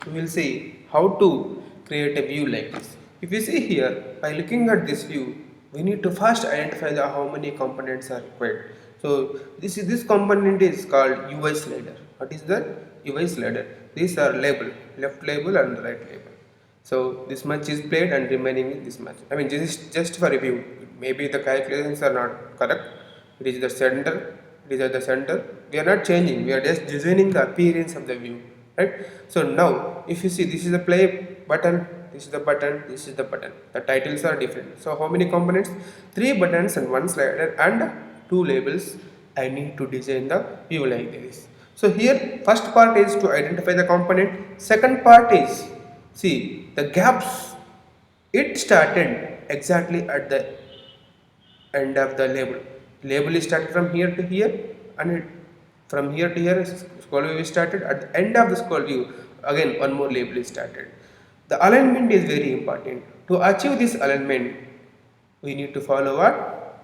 we will see how to create a view like this. If you see here, by looking at this view, we need to first identify the how many components are required. So this component is called UI slider. What is that? UI slider. These are label, left label and right label. So this much is played and remaining is this much. I mean, this is just for review. Maybe the calculations are not correct. It is the center. It is at the center. We are not changing. We are just designing the appearance of the view, right? So now, if you see, this is the play button. This is the button. This is the button. The titles are different. So how many components? 3 buttons and 1 slider and 2 labels. I need to design the view like this. So here, first part is to identify the component. Second part is, see, the gaps. It started exactly at the end of the label. Label is started from here to here, and from here to here scroll view is started. At the end of the scroll view, again one more label is started. The alignment is very important. To achieve this alignment, we need to follow what?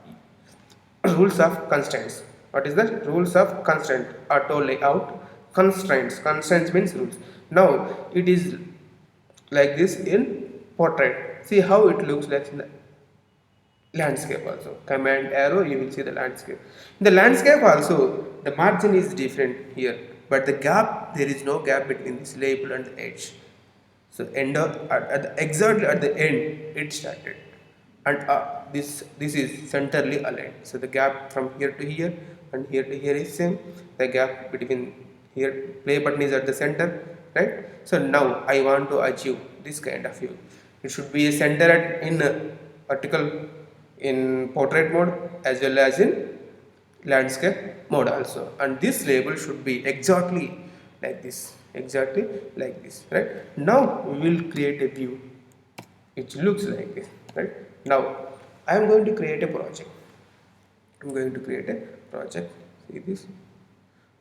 Rules of constraints. What is that? Rules of constraint. Auto layout constraints. Constraints means rules. Now it is like this in portrait. See how it looks like in the landscape also. Command arrow, you will see the landscape. In the landscape also, the margin is different here, but the gap, there is no gap between this label and the edge. So exactly at the end it started, and this is centrally aligned. So the gap from here to here and here to here is same. The gap between here play button is at the center, right? So now I want to achieve this kind of view. It should be a center in vertical in portrait mode as well as in landscape mode also, and this label should be exactly like this, right? Now we will create a view which looks like this, right? Now I am going to create a project. See this,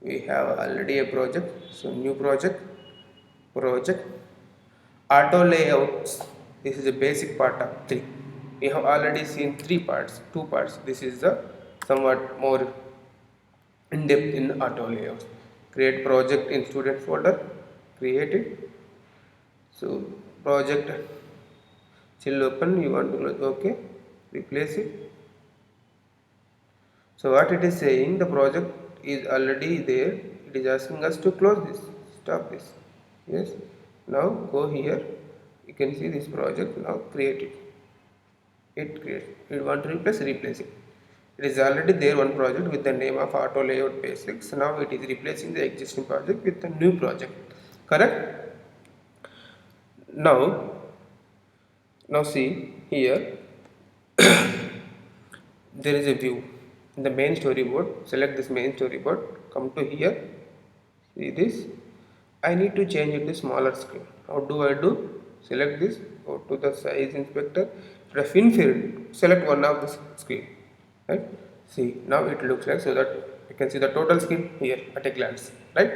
we have already a project. So new project auto layouts. This is a basic part of 3. We have already seen 2 parts. This is the somewhat more in depth in auto layouts. Create project in student folder, create it. So project still open, you want to close, okay, replace it. So what it is saying, the project is already there. It is asking us to close this, stop this. Yes. Now go here. You can see this project. Now create it. You want to replace it. It is already there one project with the name of Auto Layout Basics. Now it is replacing the existing project with a new project. Correct? Now see here there is a view in the main storyboard. Select this main storyboard. Come to here. See this. I need to change it to smaller screen. How do I do? Select this. Go to the size inspector. The fin field, select one of the screen, right? See, now it looks like, so that you can see the total screen here at a glance, right?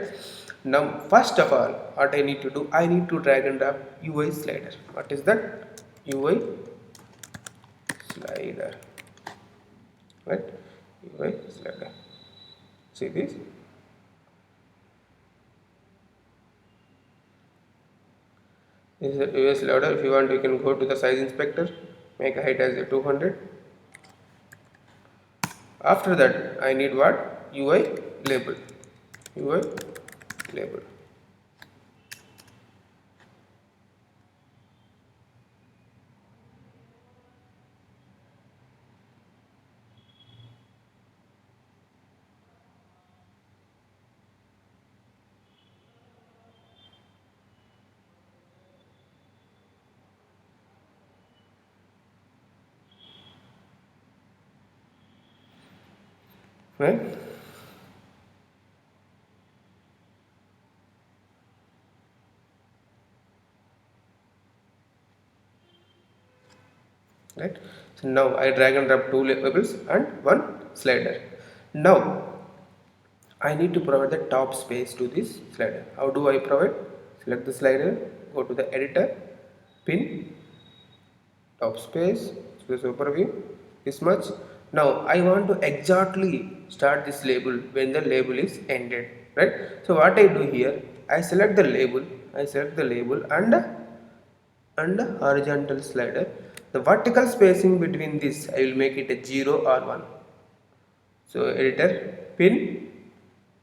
Now first of all, what I need to do, I need to drag and drop UI slider. What is that? UI slider, right? UI slider. See this. This is a US slider. If you want, you can go to the size inspector, make a height as a 200. After that, I need what? UI label. Right? Right? So now I drag and drop 2 labels and 1 slider. Now I need to provide the top space to this slider. How do I provide? Select the slider, go to the editor, pin, top space overview, this much. Now I want to exactly start this label when the label is ended, right? So what I do here, I select the label I select the label and horizontal slider. The vertical spacing between this I will make it a 0 or 1. So editor, pin,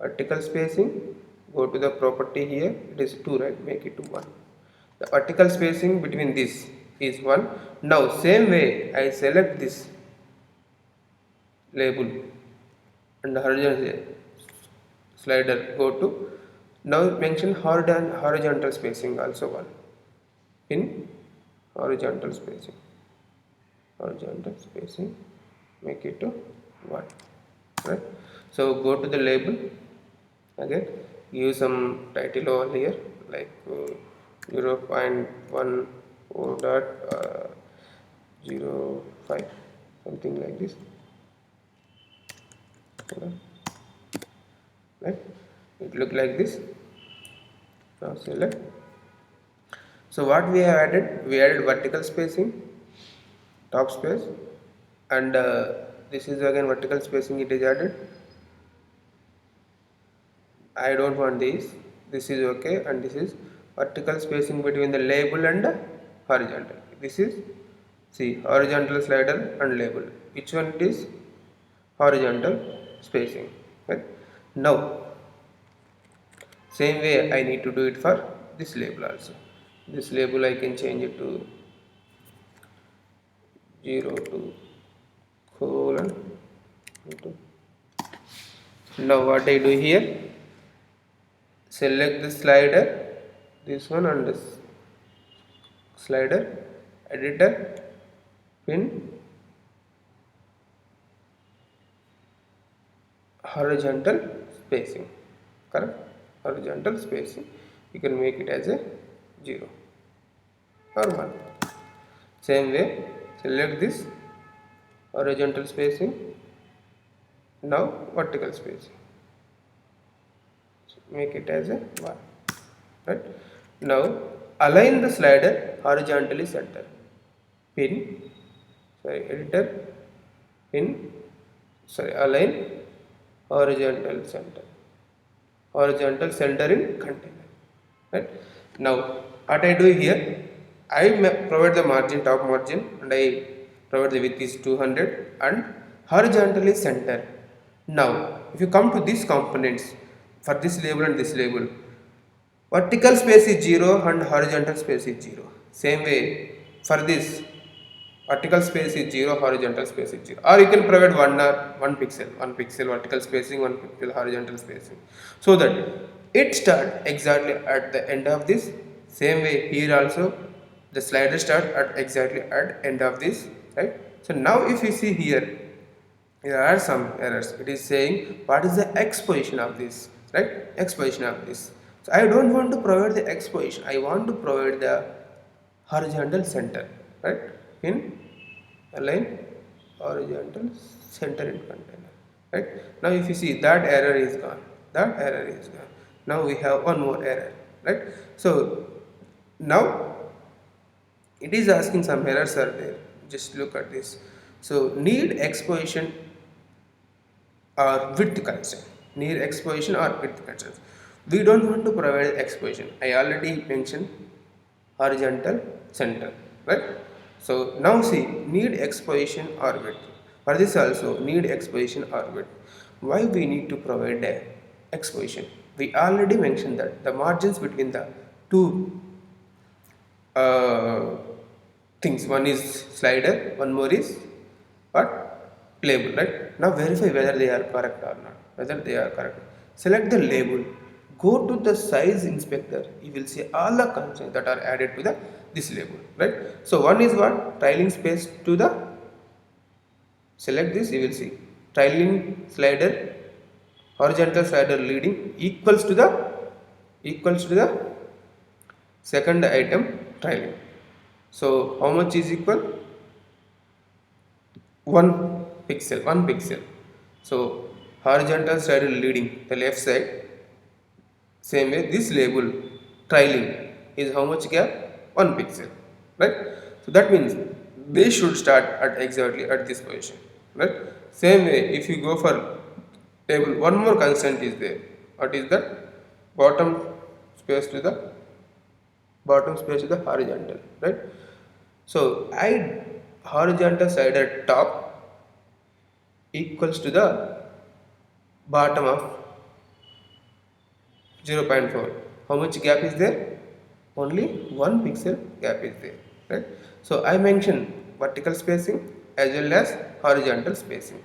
vertical spacing, go to the property here, it is 2, right, make it to 1. The vertical spacing between this is 1. Now same way I select this label and horizontal slider, go to, now mention horizontal spacing also 1. Pin, horizontal spacing, make it to 1, right. So go to the label again, give some title over here like 0.14 dot 05, something like this, right. It look like this. Now select. So what we have added, we added vertical spacing, top space, and this is again vertical spacing, it is added. I don't want this is okay, and this is vertical spacing between the label and horizontal. This is, see, horizontal slider and label, which one it is? Horizontal spacing, right. Now same way I need to do it for this label also. This label I can change it to 0 to colon 2. Now what I do here, select the slider, this one, and this slider, editor, pin, horizontal spacing, correct, horizontal spacing, you can make it as a 0 or 1. Same way select this horizontal spacing, now vertical spacing, so make it as a 1, right. Now align the slider horizontally center, pin, editor, pin, align horizontal center in container, right. Now what I do here, I provide the margin, top margin, and I provide the width is 200 and horizontally center. Now if you come to these components, for this label and this label, vertical space is 0 and horizontal space is 0. Same way for this, vertical space is 0, horizontal space is 0, or you can provide 1 pixel vertical spacing, 1 pixel horizontal spacing, so that it start exactly at the end of this. Same way here also the slider start at exactly at end of this, right. So now if you see here, there are some errors. It is saying what is the X position of this, right, X position of this. So I don't want to provide the X position, I want to provide the horizontal center, right, in align horizontal center in container, right. Now if you see, that error is gone, now we have one more error, right. So now it is asking some errors are there, just look at this. So need X position or width constraint, we don't want to provide X position, I already mentioned horizontal center, right. So now see, need X position or width, for this also need X position or width. Why we need to provide a X position? We already mentioned that the margins between the two things, one is slider, one more is what, label, right. Now verify whether they are correct or not, select the label, go to the size inspector, you will see all the constraints that are added to this label, right. So one is what, trailing space to the, select this, you will see trailing slider, horizontal slider leading equals to the second item trailing. So how much is equal? 1 pixel. So horizontal slider leading the left side. Same way this label trailing is how much gap? 1 pixel, right. So that means they should start at exactly at this position, right. Same way if you go for table, one more constraint is there. What is that? Bottom space to the bottom space to the horizontal, right? So I horizontal slider top equals to the bottom of 0.4. How much gap is there? Only 1 pixel gap is there, right? So I mention vertical spacing as well as horizontal spacing.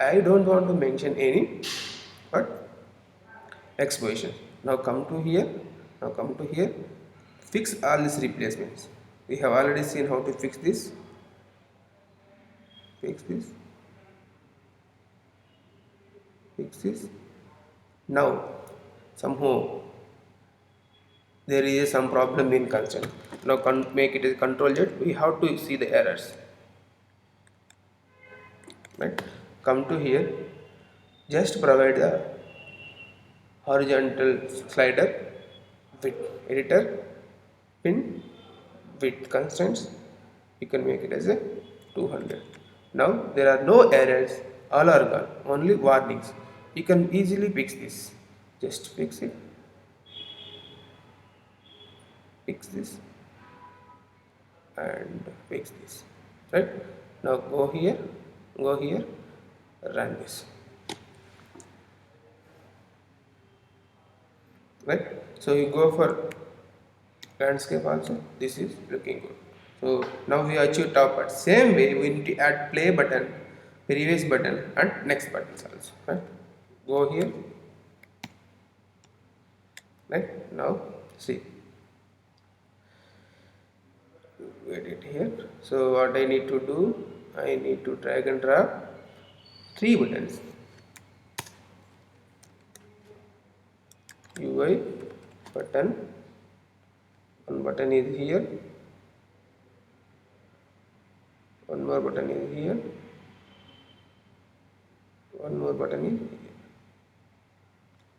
I don't want to mention any but exposition. Now come to here. Now come to here. Fix all these replacements. We have already seen how to fix this. Fix this. Fix this. Now somehow there is some problem in console. Now make it as control Z. We have to see the errors. Right? Come to here. Just provide the horizontal slider width editor pin width constants. You can make it as a 200. Now there are no errors. All are gone. Only warnings. You can easily fix this. Just fix it. Fix this and fix this, right? Now go here, run this, right? So you go for landscape also. This is looking good. So now we achieve top part. Same way we need to add play button, previous button and next buttons also, right? Go here, right? Now see, edit here. So what I need to do, I need to drag and drop 3 buttons. UI button, one button is here, one more button is here, one more button is here.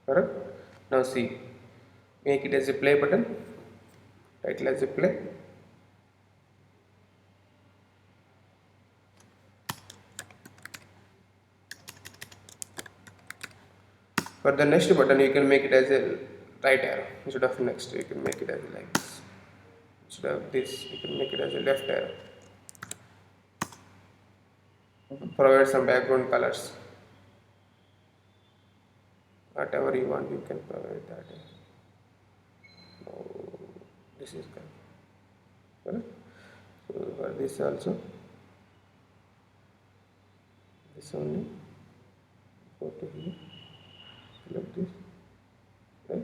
Correct? Now see, make it as a play button, title as a play. For the next button, you can make it as a right arrow instead of next. You can make it as like this. Instead of this, you can make it as a left arrow. Provide some background colors. Whatever you want, you can provide that. No, this is correct. So for this also, this only. Go to here. Like this, right?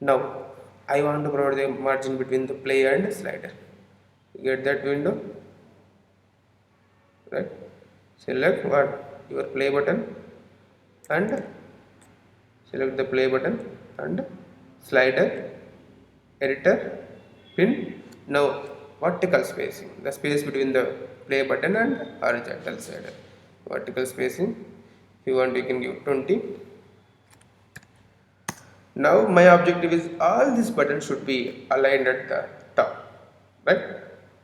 Now I want to provide the margin between the play and slider. You get that window, right? Select what your play button and select the play button and slider, editor, pin. Now vertical spacing, the space between the play button and horizontal slider. Vertical spacing, if you want you can give 20. Now my objective is all these buttons should be aligned at the top, right?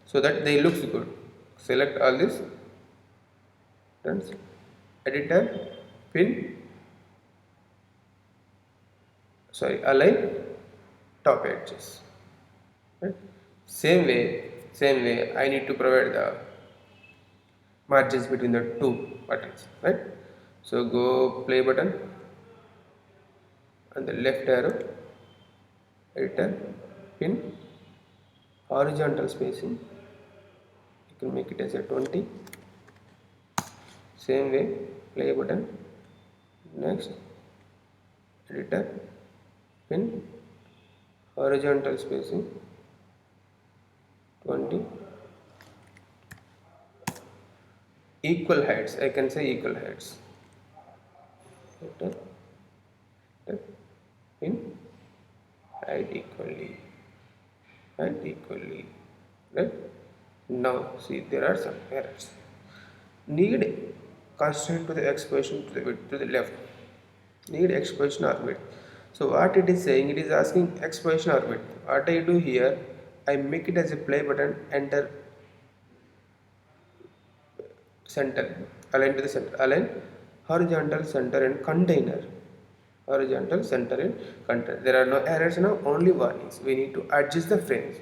So that they looks good. Select all these buttons, editor, pin, align top edges. Right? Same way I need to provide the margins between the 2 buttons, right? So go play button and the left arrow, editor, pin, horizontal spacing, you can make it as a 20. Same way, play button, next, editor, pin, horizontal spacing, 20. Equal heights, I can say equal heights. Editor, pin, height equally, right? Now see there are some errors. Need constraint to the expression to the width, to the left. Need expression or width. So what it is saying, it is asking expression or width. What I do here, I make it as a play button, enter center, align to the center, align horizontal center and container. horizontal, center in content. There are no errors now, only warnings. We need to adjust the frames.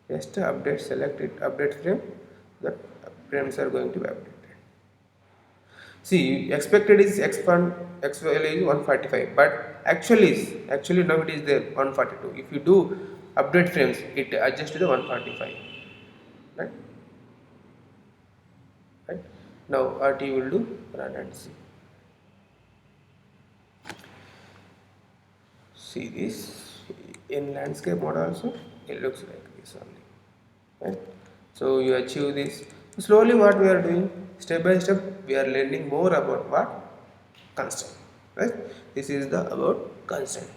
Just update, select it, update frame. The frames are going to be updated. See, expected is expand x value is 145, but actually now it is there 142. If you do update frames, it adjusts to the 145. Right? Right? Now what you will do? Run and see. See this in landscape mode also. It looks like this only. Right? So you achieve this. Slowly what we are doing, step by step, we are learning more about what? Constraint. Right? This is the about constraint.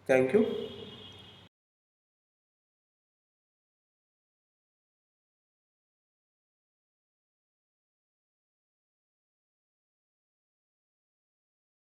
Thank you.